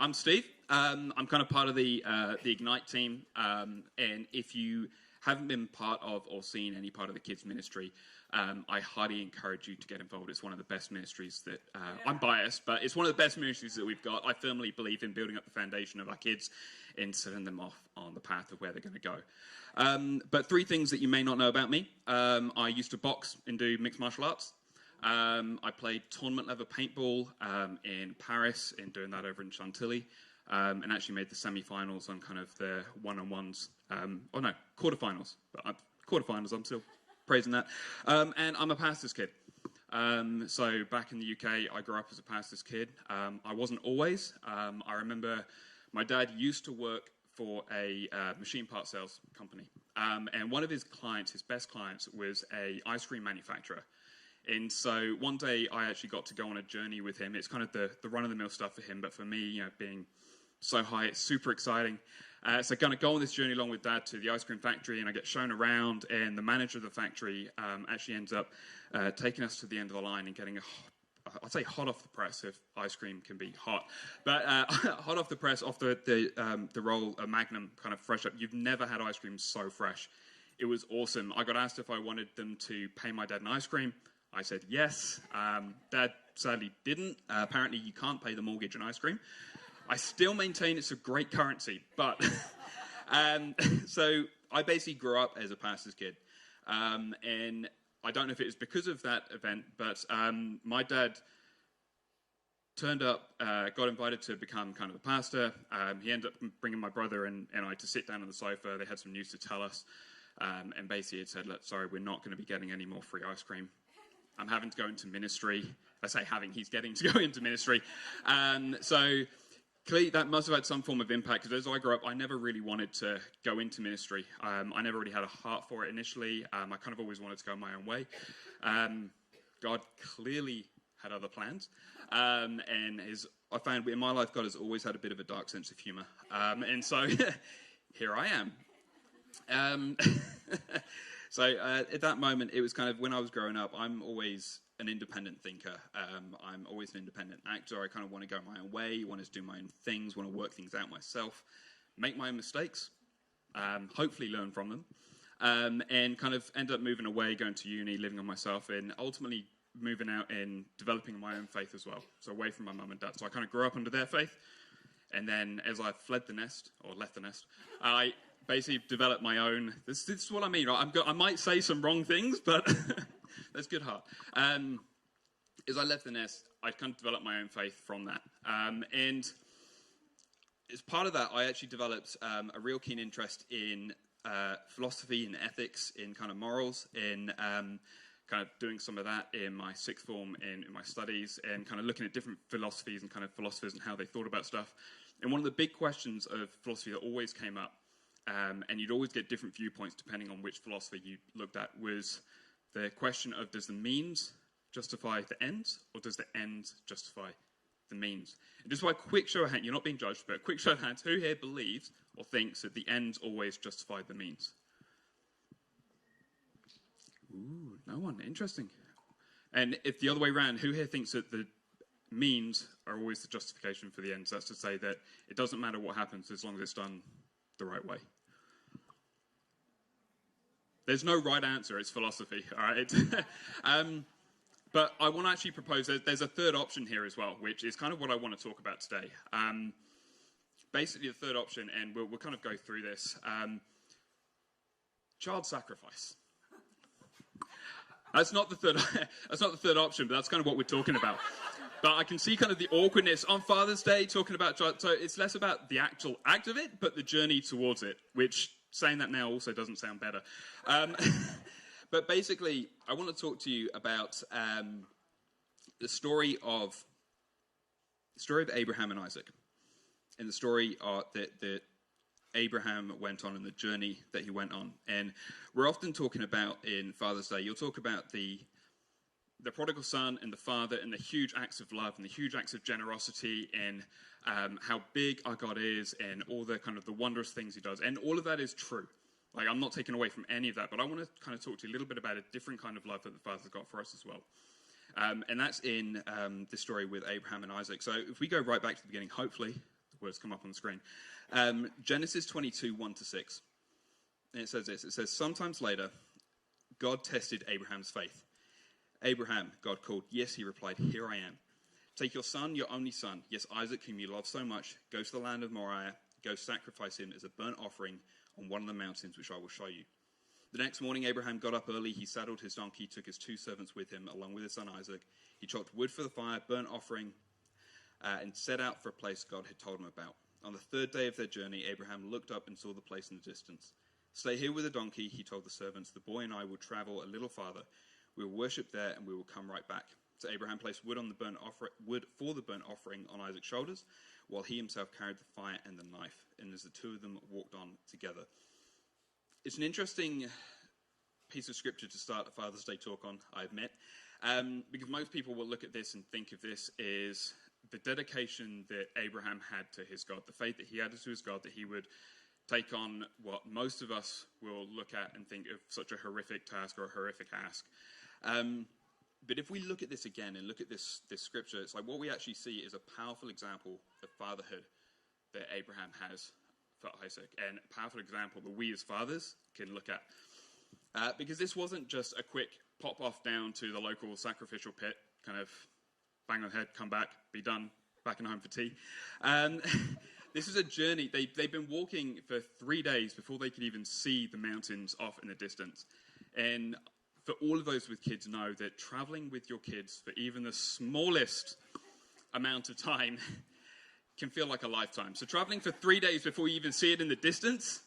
I'm Steve. I'm kind of part of the Ignite team, and if you haven't been part of or seen any part of the kids ministry, I highly encourage you to get involved. It's one of the best ministries that, I'm biased, but it's one of the best ministries that we've got. I firmly believe in building up the foundation of our kids and setting them off on the path of where they're going to go. But 3 things that you may not know about me. I used to box and do mixed martial arts. I played tournament level paintball in Paris and doing that over in Chantilly, and actually made the semi-finals on kind of the one-on-ones. Quarterfinals. But quarterfinals, I'm still praising that. And I'm a pastor's kid. So back in the UK, I grew up as a pastor's kid. I wasn't always. I remember my dad used to work for a machine part sales company. And one of his clients, his best clients, was a ice cream manufacturer. And so one day I actually got to go on a journey with him. It's kind of the run-of-the-mill stuff for him, but for me, being so high, it's super exciting. So kind of go on this journey along with Dad to the ice cream factory, and I get shown around, and the manager of the factory actually ends up taking us to the end of the line and getting I'd say hot off the press, if ice cream can be hot, but hot off the press, off the roll, a Magnum kind of fresh up. You've never had ice cream so fresh. It was awesome. I got asked if I wanted them to pay my dad an ice cream. I said yes. Dad sadly didn't. Apparently you can't pay the mortgage in ice cream. I still maintain it's a great currency, but so I basically grew up as a pastor's kid, and I don't know if it was because of that event, but my dad turned up, got invited to become kind of a pastor. He ended up bringing my brother and I to sit down on the sofa. They had some news to tell us, and basically it said, "Look, sorry, we're not going to be getting any more free ice cream. I'm having to go into ministry." I say having, he's getting to go into ministry. So clearly that must have had some form of impact, because as I grew up, I never really wanted to go into ministry. I never really had a heart for it initially. I kind of always wanted to go my own way. God clearly had other plans. And I found in my life, God has always had a bit of a dark sense of humor. And so here I am. So at that moment, it was kind of when I was growing up, I'm always an independent thinker. I'm always an independent actor. I kind of want to go my own way, want to do my own things, want to work things out myself, make my own mistakes, hopefully learn from them, and kind of end up moving away, going to uni, living on myself, and ultimately moving out and developing my own faith as well, so away from my mum and dad. So I kind of grew up under their faith, and then as I fled the nest, or left the nest, I basically developed my own. This is what I mean. Right? I might say some wrong things, but that's good heart. As I left the nest, I kind of developed my own faith from that. And as part of that, I actually developed a real keen interest in philosophy and ethics, in kind of morals, in kind of doing some of that in my sixth form and in my studies, and kind of looking at different philosophies and kind of philosophers and how they thought about stuff. And one of the big questions of philosophy that always came up, and you'd always get different viewpoints depending on which philosophy you looked at, was the question of, does the means justify the ends, or does the ends justify the means? And just by a quick show of hands, you're not being judged, but a quick show of hands, who here believes or thinks that the ends always justify the means? Ooh, no one. Interesting. And if the other way around, who here thinks that the means are always the justification for the ends? That's to say that it doesn't matter what happens as long as it's done the right way. There's no right answer. It's philosophy. All right. But I want to actually propose there's a third option here as well, which is kind of what I want to talk about today. Basically, the third option, and we'll kind of go through this. Child sacrifice. That's not the third. That's not the third option, but that's kind of what we're talking about. But I can see kind of the awkwardness on Father's Day talking about child. So it's less about the actual act of it, but the journey towards it. Which, saying that now also doesn't sound better. But basically, I want to talk to you about the story of Abraham and Isaac, and the story that Abraham went on and the journey that he went on. And we're often talking about in Father's Day, you'll talk about the prodigal son and the father and the huge acts of love and the huge acts of generosity and how big our God is and all the kind of the wondrous things he does. And all of that is true. Like, I'm not taking away from any of that, but I want to kind of talk to you a little bit about a different kind of love that the Father's got for us as well. And that's in the story with Abraham and Isaac. So if we go right back to the beginning, hopefully the words come up on the screen. Genesis 22, 1-6. And it says this. It says, "Sometimes later, God tested Abraham's faith. Abraham, God called. Yes, he replied, here I am. Take your son, your only son, yes, Isaac, whom you love so much. Go to the land of Moriah. Go sacrifice him as a burnt offering on one of the mountains, which I will show you." The next morning, Abraham got up early. He saddled his donkey, took his 2 servants with him, along with his son Isaac. He chopped wood for the fire, burnt offering, and set out for a place God had told him about. On the 3rd day of their journey, Abraham looked up and saw the place in the distance. "Stay here with the donkey," he told the servants. "The boy and I will travel a little farther. We will worship there, and we will come right back." So Abraham placed wood for the burnt offering on Isaac's shoulders, while he himself carried the fire and the knife. And as the two of them walked on together. It's an interesting piece of scripture to start a Father's Day talk on, I admit, because most people will look at this and think of this as the dedication that Abraham had to his God, the faith that he had to his God, that he would take on what most of us will look at and think of such a horrific task or a horrific ask. But if we look at this again and look at this scripture, it's like what we actually see is a powerful example of fatherhood that Abraham has for Isaac, and a powerful example that we as fathers can look at. Because this wasn't just a quick pop off down to the local sacrificial pit, kind of bang on the head, come back, be done, back and home for tea. This is a journey. They've been walking for 3 days before they could even see the mountains off in the distance. And for all of those with kids know that traveling with your kids for even the smallest amount of time can feel like a lifetime. So traveling for 3 days before you even see it in the distance,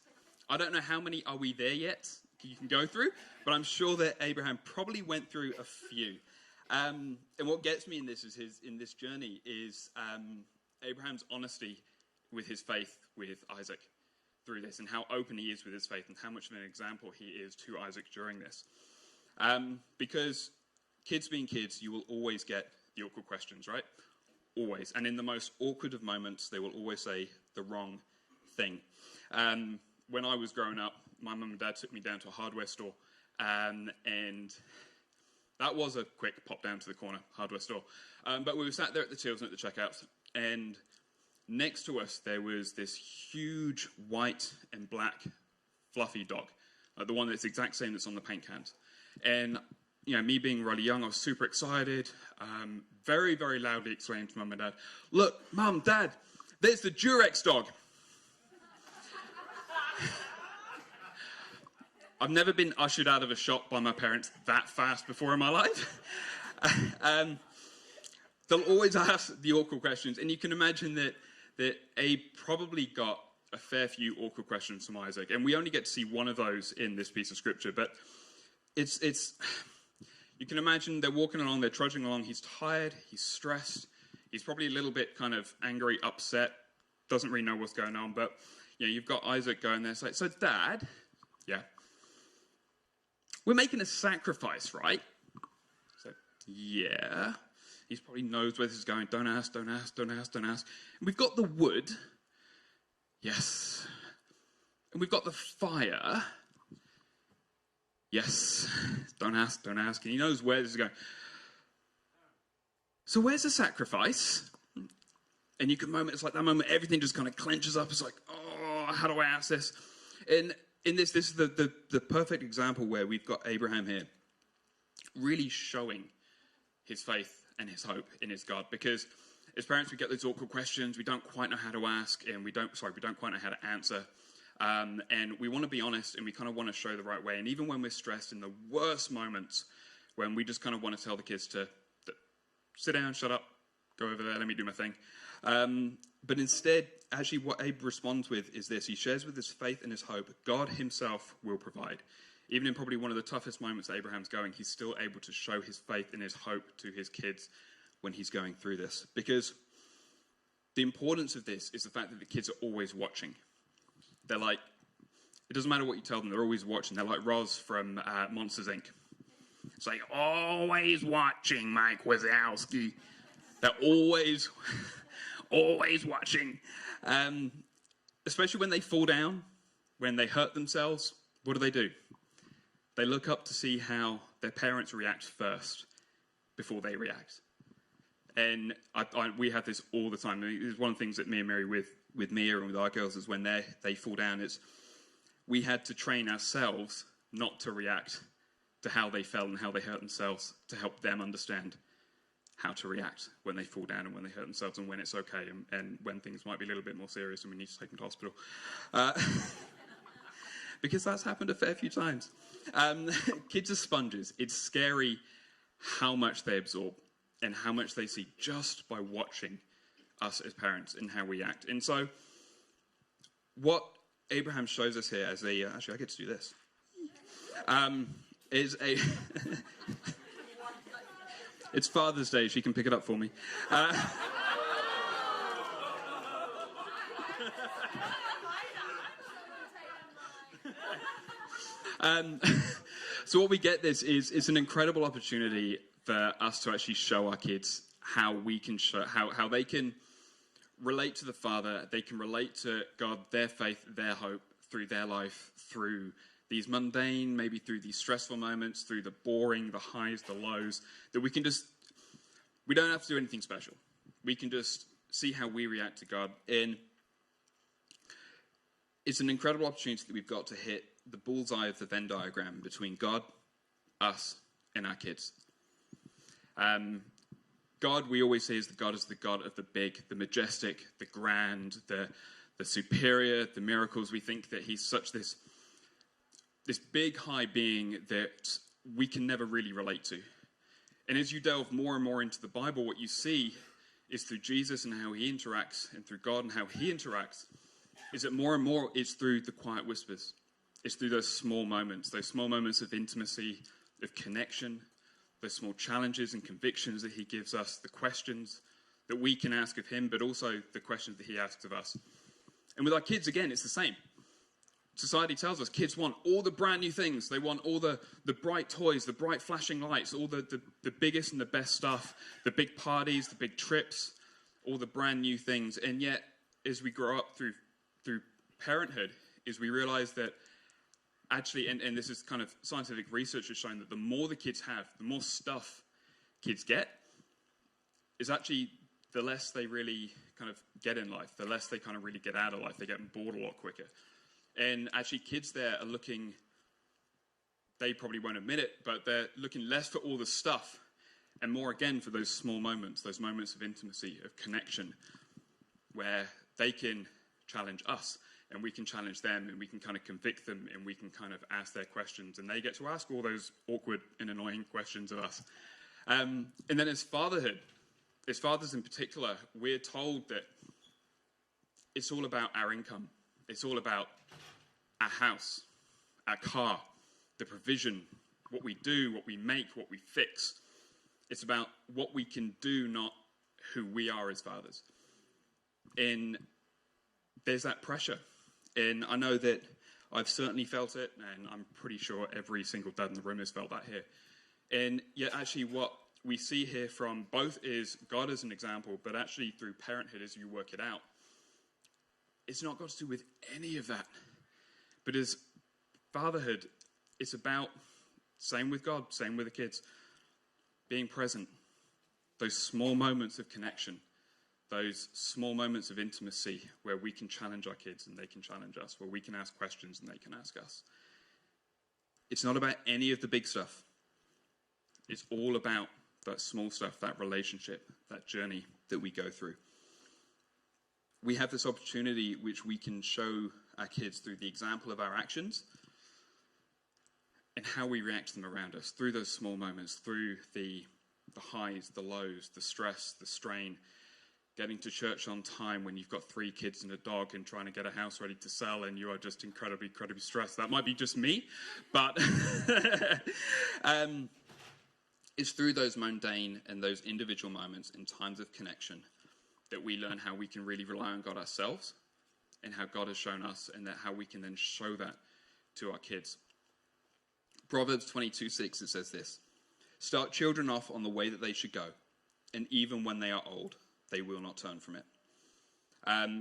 I don't know how many are we there yet you can go through, but I'm sure that Abraham probably went through a few. And what gets me in this journey is Abraham's honesty with his faith with Isaac through this, and how open he is with his faith, and how much of an example he is to Isaac during this. Because kids being kids, you will always get the awkward questions, right? Always. And in the most awkward of moments, they will always say the wrong thing. When I was growing up, my mum and dad took me down to a hardware store, and that was a quick pop down to the corner hardware store. But we were sat there at the tills and at the checkouts, and next to us there was this huge white and black fluffy dog, the one that's the exact same that's on the paint cans. And me being really young, I was super excited. Very, very loudly exclaimed to Mum and Dad, "Look, Mum, Dad, there's the Durex dog." I've never been ushered out of a shop by my parents that fast before in my life. They'll always ask the awkward questions, and you can imagine that Abe probably got a fair few awkward questions from Isaac, and we only get to see one of those in this piece of scripture, but it's you can imagine they're walking along, they're trudging along, he's tired, he's stressed, he's probably a little bit kind of angry, upset, doesn't really know what's going on, but you've got Isaac going there, so Dad, yeah, we're making a sacrifice, right? So, yeah. He probably knows where this is going. Don't ask, don't ask, don't ask, don't ask. And we've got the wood. Yes. And we've got the fire. Yes. Don't ask, don't ask. And he knows where this is going. So where's the sacrifice? And you can it's like that moment, everything just kind of clenches up. It's like, oh, how do I ask this? And in this is the perfect example where we've got Abraham here really showing his faith and his hope in his God, because as parents we get those awkward questions, we don't quite know how to ask, and we don't quite know how to answer, and we want to be honest, and we kind of want to show the right way. And even when we're stressed in the worst moments, when we just kind of want to tell the kids to sit down, shut up, go over there, let me do my thing, but instead, actually what Abe responds with is this: he shares with his faith and his hope, God himself will provide. Even in probably one of the toughest moments that Abraham's going, he's still able to show his faith and his hope to his kids when he's going through this. Because the importance of this is the fact that the kids are always watching. They're like, it doesn't matter what you tell them, they're always watching. They're like Roz from Monsters, Inc. It's like, always watching, Mike Wazowski. They're always watching. Especially when they fall down, when they hurt themselves, what do? They look up to see how their parents react first before they react. And we have this all the time. I mean, it's one of the things that me and Mary with Mia and with our girls is when they fall down, it's we had to train ourselves not to react to how they felt and how they hurt themselves, to help them understand how to react when they fall down and when they hurt themselves and when it's okay and when things might be a little bit more serious and we need to take them to hospital. Because that's happened a fair few times. Kids are sponges. It's scary how much they absorb and how much they see just by watching us as parents and how we act. And so what Abraham shows us here as actually I get to do this, is a... It's Father's Day. She can pick it up for me. So what we get this is it's an incredible opportunity for us to actually show our kids how we can show how they can relate to the Father. They can relate to God, their faith, their hope through their life, through these mundane, maybe through these stressful moments, through the boring, the highs, the lows, that we don't have to do anything special. We can just see how we react to God. And it's an incredible opportunity that we've got to hit the bullseye of the Venn diagram between God, us, and our kids. God, we always say, is the God of the big, the majestic, the grand, the superior, the miracles. We think that he's such this big, high being that we can never really relate to. And as you delve more and more into the Bible, what you see is through Jesus and how he interacts, and through God and how he interacts, is that more and more it's through the quiet whispers. It's through those small moments of intimacy, of connection, those small challenges and convictions that he gives us, the questions that we can ask of him, but also the questions that he asks of us. And with our kids, again, it's the same. Society tells us kids want all the brand new things. They want all the bright toys, the bright flashing lights, all the biggest and the best stuff, the big parties, the big trips, all the brand new things. And yet, as we grow up through parenthood, is we realize that actually, and this is kind of scientific research has shown that the more the kids have, the more stuff kids get, is actually the less they really kind of get in life, the less they kind of really get out of life. They get bored a lot quicker. And actually, kids there are looking, they probably won't admit it, but they're looking less for all the stuff and more, again, for those small moments, those moments of intimacy, of connection, where they can challenge us and we can challenge them and we can kind of convict them and we can kind of ask their questions and they get to ask all those awkward and annoying questions of us. And then as fatherhood, as fathers in particular, we're told that it's all about our income. It's all about our house, our car, the provision, what we do, what we make, what we fix. It's about what we can do, not who we are as fathers. And there's that pressure. And I know that I've certainly felt it, and I'm pretty sure every single dad in the room has felt that here. And yet actually what we see here from both is God as an example, but actually through parenthood as you work it out, it's not got to do with any of that. But as fatherhood, it's about, same with God, same with the kids, being present. Those small moments of connection, those small moments of intimacy where we can challenge our kids and they can challenge us, where we can ask questions and they can ask us. It's not about any of the big stuff. It's all about that small stuff, that relationship, that journey that we go through. We have this opportunity which we can show our kids through the example of our actions and how we react to them around us, through those small moments, through the highs, the lows, the stress, the strain, getting to church on time when you've got 3 kids and a dog and trying to get a house ready to sell and you are just incredibly stressed. That might be just me, but it's through those mundane and those individual moments in times of connection that we learn how we can really rely on God ourselves and how God has shown us and that how we can then show that to our kids. Proverbs 22:6, it says this: "Start children off on the way that they should go, and even when they are old, they will not turn from it."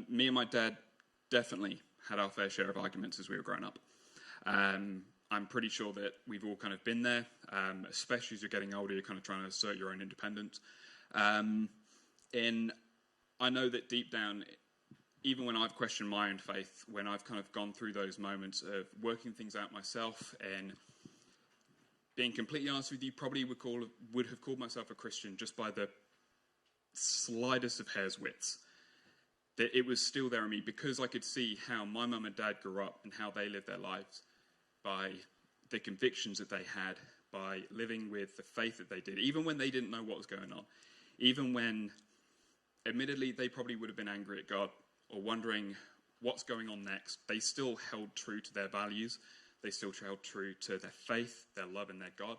Me and my dad definitely had our fair share of arguments as we were growing up. I'm pretty sure that we've all kind of been there, especially as you're getting older, you're kind of trying to assert your own independence. And I know that deep down, even when I've questioned my own faith, when I've kind of gone through those moments of working things out myself and being completely honest with you, probably would have called myself a Christian just by the slightest of hair's widths. That it was still there in me because I could see how my mum and dad grew up and how they lived their lives by the convictions that they had, by living with the faith that they did, even when they didn't know what was going on, even when, admittedly, they probably would have been angry at God or wondering what's going on next. They still held true to their values. They still held true to their faith, their love, and their God.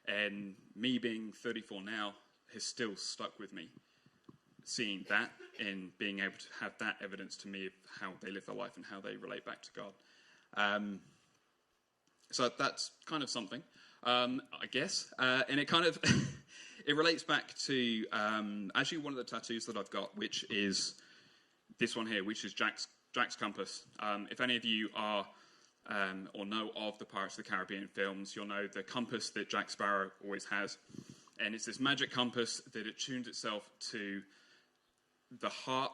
And me being 34 now has still stuck with me, seeing that and being able to have that evidence to me of how they live their life and how they relate back to God. So that's kind of something, I guess. And it kind of it relates back to actually one of the tattoos that I've got, which is this one here, which is Jack's compass. If any of you are or know of the Pirates of the Caribbean films, you'll know the compass that Jack Sparrow always has. And it's this magic compass that it tunes itself to the heart,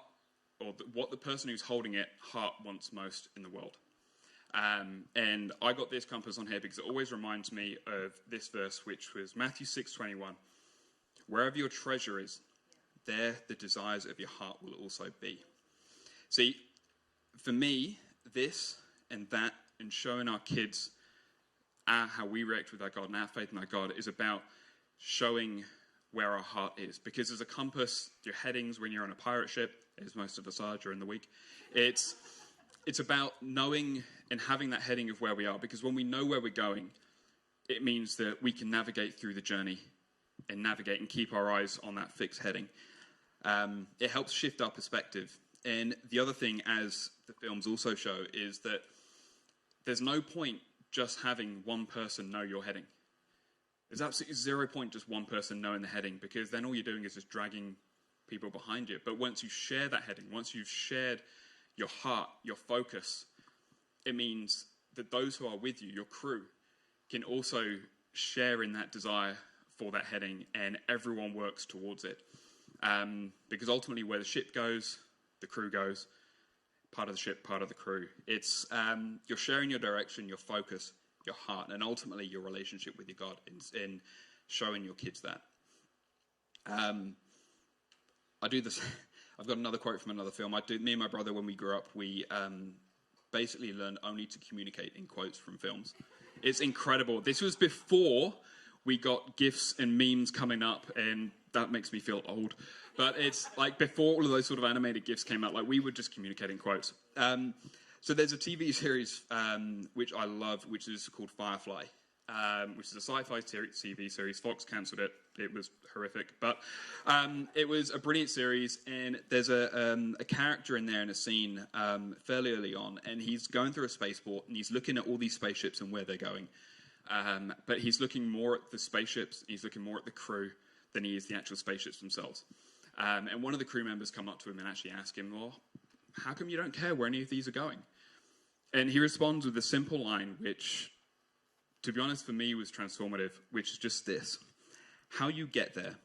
or what the person who's holding it heart wants most in the world. And I got this compass on here because it always reminds me of this verse, which was Matthew 6:21. Wherever your treasure is, there the desires of your heart will also be. See, for me, this and that and showing our kids how we react with our God and our faith in our God is about showing where our heart is. Because as a compass, your headings when you're on a pirate ship, as most of us are during the week, it's about knowing and having that heading of where we are. Because when we know where we're going, it means that we can navigate through the journey and navigate and keep our eyes on that fixed heading. It helps shift our perspective. And the other thing, as the films also show, is that there's no point just having one person know your heading. There's absolutely 0 point just one person knowing the heading, because then all you're doing is just dragging people behind you. But once you share that heading, once you've shared your heart, your focus, it means that those who are with you, your crew, can also share in that desire for that heading, and everyone works towards it. Because ultimately where the ship goes, the crew goes. Part of the ship, part of the crew. It's you're sharing your direction, your focus, your heart, and ultimately your relationship with your God in showing your kids that. I do this. I've got another quote from another film. Me and my brother, when we grew up, we basically learned only to communicate in quotes from films. It's incredible. This was before we got GIFs and memes coming up, and that makes me feel old. But it's like before all of those sort of animated GIFs came out, like we would just communicate in quotes. So there's a TV series which I love, which is called Firefly, which is a sci-fi TV series. Fox cancelled it. It was horrific. But it was a brilliant series, and there's a character in there in a scene fairly early on, and he's going through a spaceport, and he's looking at all these spaceships and where they're going. But he's looking more at the spaceships, he's looking more at the crew than he is the actual spaceships themselves. And one of the crew members come up to him and actually ask him, well, how come you don't care where any of these are going? And he responds with a simple line, which, to be honest, for me was transformative, which is just this. How you get there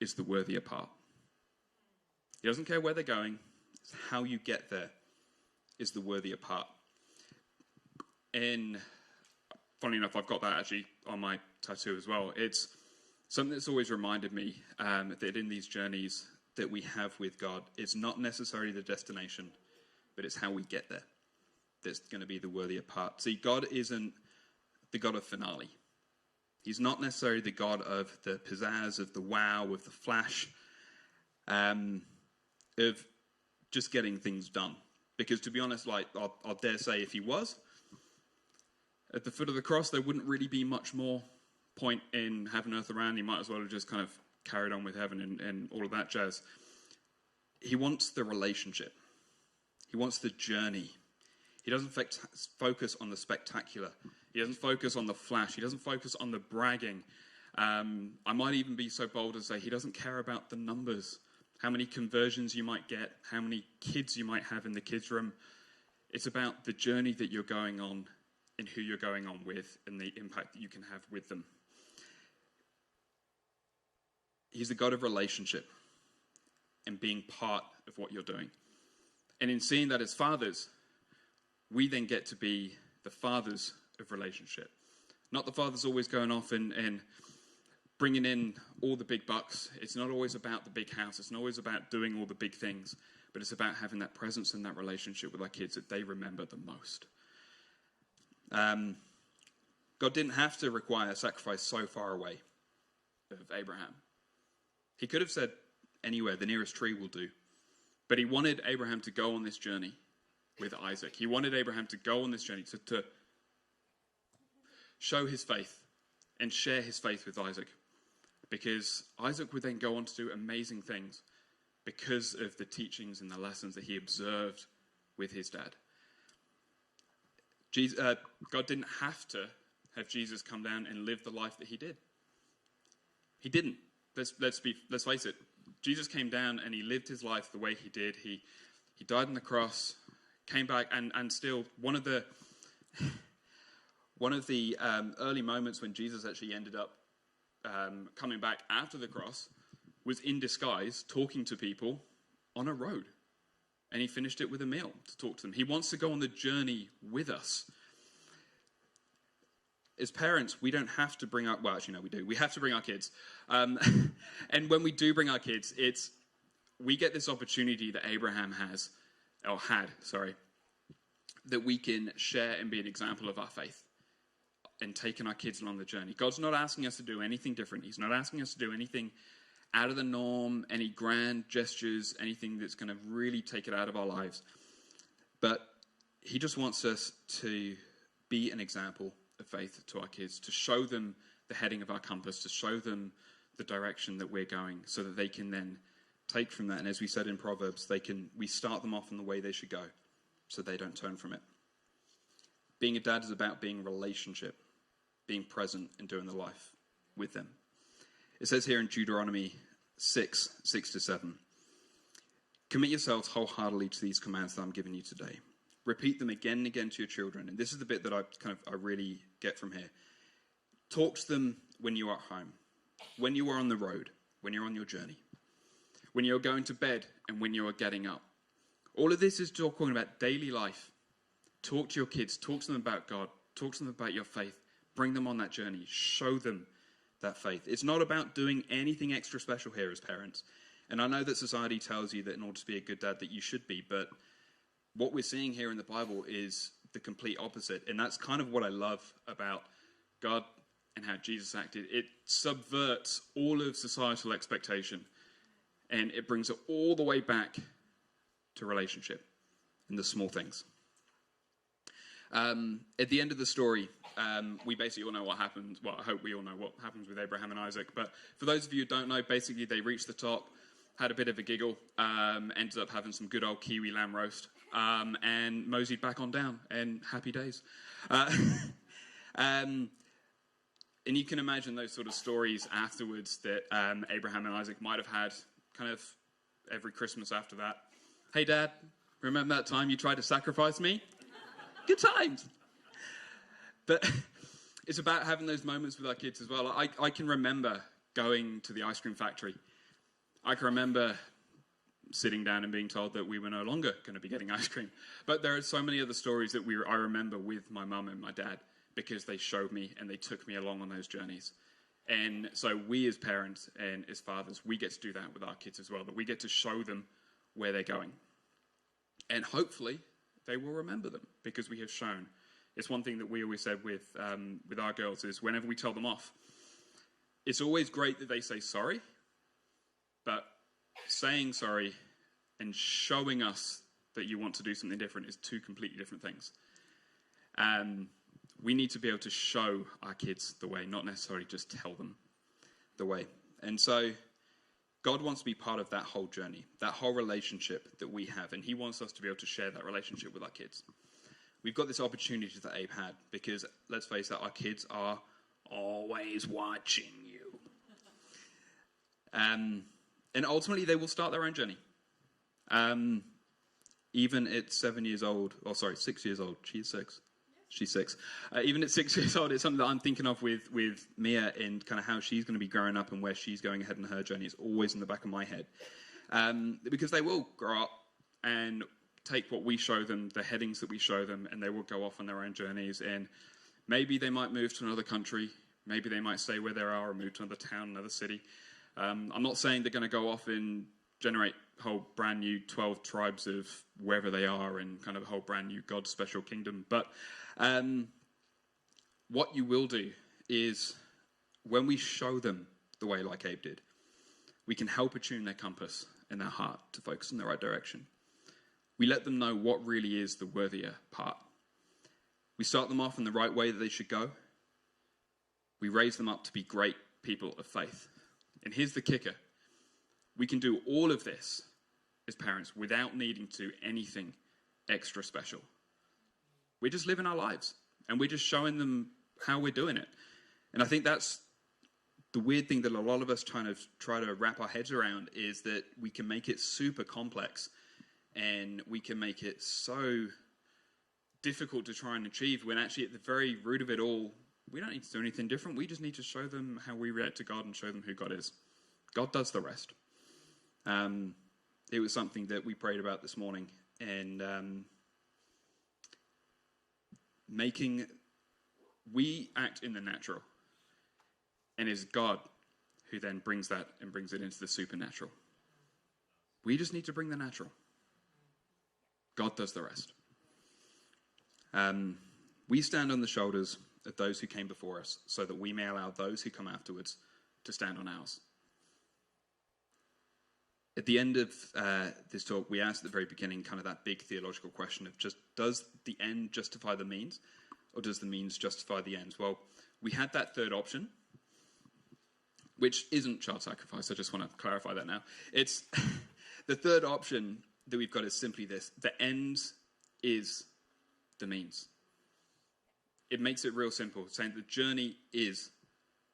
is the worthier part. He doesn't care where they're going. It's how you get there is the worthier part. And funnily enough, I've got that actually on my tattoo as well. It's something that's always reminded me that in these journeys that we have with God, it's not necessarily the destination, but it's how we get there that's going to be the worthier part. See, God isn't the God of finale. He's not necessarily the God of the pizzazz, of the wow, of the flash, of just getting things done. Because to be honest, like I'll dare say if he was, at the foot of the cross, there wouldn't really be much more point in heaven and earth around. He might as well have just kind of carried on with heaven and all of that jazz. He wants the relationship. He wants the journey. He doesn't focus on the spectacular. He doesn't focus on the flash. He doesn't focus on the bragging. I might even be so bold as to say he doesn't care about the numbers, how many conversions you might get, how many kids you might have in the kids' room. It's about the journey that you're going on and who you're going on with and the impact that you can have with them. He's the God of relationship. and being part of what you're doing. And in seeing that as fathers, we then get to be the fathers of relationship. Not the fathers always going off and bringing in all the big bucks. It's not always about the big house. It's not always about doing all the big things. But it's about having that presence and that relationship with our kids that they remember the most. God didn't have to require a sacrifice so far away of Abraham. He could have said, anywhere, the nearest tree will do. But he wanted Abraham to go on this journey with Isaac. He wanted Abraham to go on this journey to show his faith and share his faith with Isaac. Because Isaac would then go on to do amazing things because of the teachings and the lessons that he observed with his dad. God didn't have to have Jesus come down and live the life that he did. He didn't. Let's face it. Jesus came down and he lived his life the way he did. He died on the cross, came back, and still one of the early moments when Jesus actually ended up coming back after the cross was in disguise, talking to people on a road. And he finished it with a meal to talk to them. He wants to go on the journey with us. As parents, we don't have to bring our... Well, actually, no, we do. We have to bring our kids. And when we do bring our kids, we get this opportunity that Abraham had, that we can share and be an example of our faith and taking our kids along the journey. God's not asking us to do anything different. He's not asking us to do anything out of the norm, any grand gestures, anything that's going to really take it out of our lives. But he just wants us to be an example of faith to our kids, to show them the heading of our compass, to show them the direction that we're going, so that they can then take from that. And as we said in Proverbs, we start them off in the way they should go, so they don't turn from it. Being a dad is about being relationship, being present and doing the life with them. It says here in Deuteronomy 6:6-7, commit yourselves wholeheartedly to these commands that I'm giving you today. Repeat them again and again to your children. And this is the bit that I really get from here. Talk to them when you are at home, when you are on the road, when you're on your journey, when you're going to bed and when you are getting up. All of this is talking about daily life. Talk to your kids. Talk to them about God. Talk to them about your faith. Bring them on that journey. Show them that faith. It's not about doing anything extra special here as parents. And I know that society tells you that in order to be a good dad that you should be, but what we're seeing here in the Bible is the complete opposite. And that's kind of what I love about God and how Jesus acted. It subverts all of societal expectation. And it brings it all the way back to relationship and the small things. At the end of the story, we basically all know what happens. Well, I hope we all know what happens with Abraham and Isaac. But for those of you who don't know, basically they reached the top, had a bit of a giggle, ended up having some good old Kiwi lamb roast, and moseyed back on down, and happy days. And you can imagine those sort of stories afterwards that Abraham and Isaac might have had kind of every Christmas after that. Hey, Dad, remember that time you tried to sacrifice me? Good times. But it's about having those moments with our kids as well. I can remember going to the ice cream factory. I can remember sitting down and being told that we were no longer going to be getting ice cream. But there are so many other stories that I remember with my mum and my dad because they showed me and they took me along on those journeys. And so we as parents and as fathers, we get to do that with our kids as well, that we get to show them where they're going. And hopefully they will remember them because we have shown. It's one thing that we always said with our girls is whenever we tell them off, it's always great that they say sorry, but saying sorry and showing us that you want to do something different is two completely different things. We need to be able to show our kids the way, not necessarily just tell them the way. And so God wants to be part of that whole journey, that whole relationship that we have, and he wants us to be able to share that relationship with our kids. We've got this opportunity that Abe had because, let's face it, our kids are always watching you. And ultimately, they will start their own journey. Even at 6 years old. She's 6. She's 6. Even at 6 years old, it's something that I'm thinking of with Mia and kind of how she's going to be growing up and where she's going ahead in her journey. It's always in the back of my head. because they will grow up and take what we show them, the headings that we show them, and they will go off on their own journeys. And maybe they might move to another country. Maybe they might stay where they are or move to another town, another city. I'm not saying they're going to go off and generate a whole brand new 12 tribes of wherever they are and kind of a whole brand new God's special kingdom. But what you will do is when we show them the way like Abe did, we can help attune their compass and their heart to focus in the right direction. We let them know what really is the worthier part. We start them off in the right way that they should go. We raise them up to be great people of faith. And here's the kicker. We can do all of this as parents without needing to do anything extra special. We're just living our lives and we're just showing them how we're doing it. And I think that's the weird thing that a lot of us try to wrap our heads around, is that we can make it super complex and we can make it so difficult to try and achieve, when actually at the very root of it all, we don't need to do anything different. We just need to show them how we react to God and show them who God is. God does the rest. It was something that we prayed about this morning, and we act in the natural, and it's God who then brings that and brings it into the supernatural. We just need to bring the natural. God does the rest. We stand on the shoulders of those who came before us, so that we may allow those who come afterwards to stand on ours. At the end of this talk, we asked at the very beginning kind of that big theological question of just, does the end justify the means, or does the means justify the ends? Well, we had that third option, which isn't child sacrifice. I just want to clarify that now. It's the third option that we've got is simply this: the end is the means. It makes it real simple, saying the journey is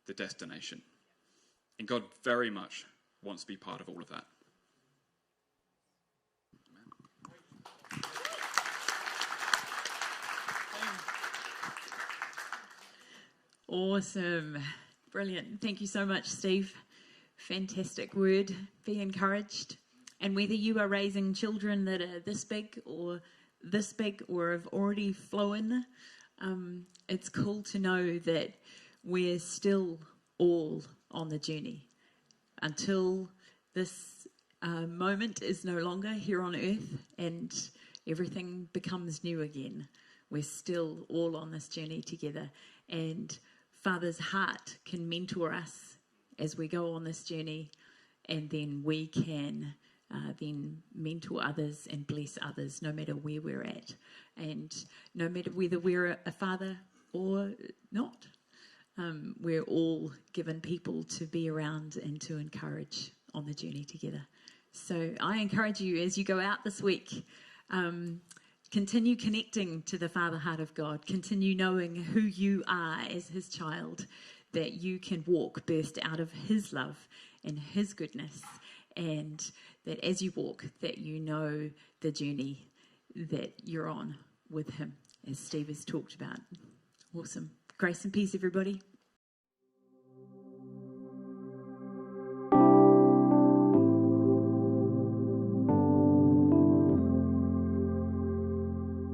the destination. And God very much wants to be part of all of that. Awesome. Brilliant. Thank you so much, Steve. Fantastic word. Be encouraged. And whether you are raising children that are this big or have already flown, it's cool to know that we're still all on the journey until this moment is no longer here on earth and everything becomes new again. We're still all on this journey together, and Father's heart can mentor us as we go on this journey, and then we can then mentor others and bless others no matter where we're at, and no matter whether we're a father or not. We're all given people to be around and to encourage on the journey together. So I encourage you, as you go out this week, continue connecting to the Father heart of God. Continue knowing who you are as his child, that you can walk burst out of his love and his goodness, and that as you walk, that you know the journey that you're on with him, as Steve has talked about. Awesome. Grace and peace, everybody.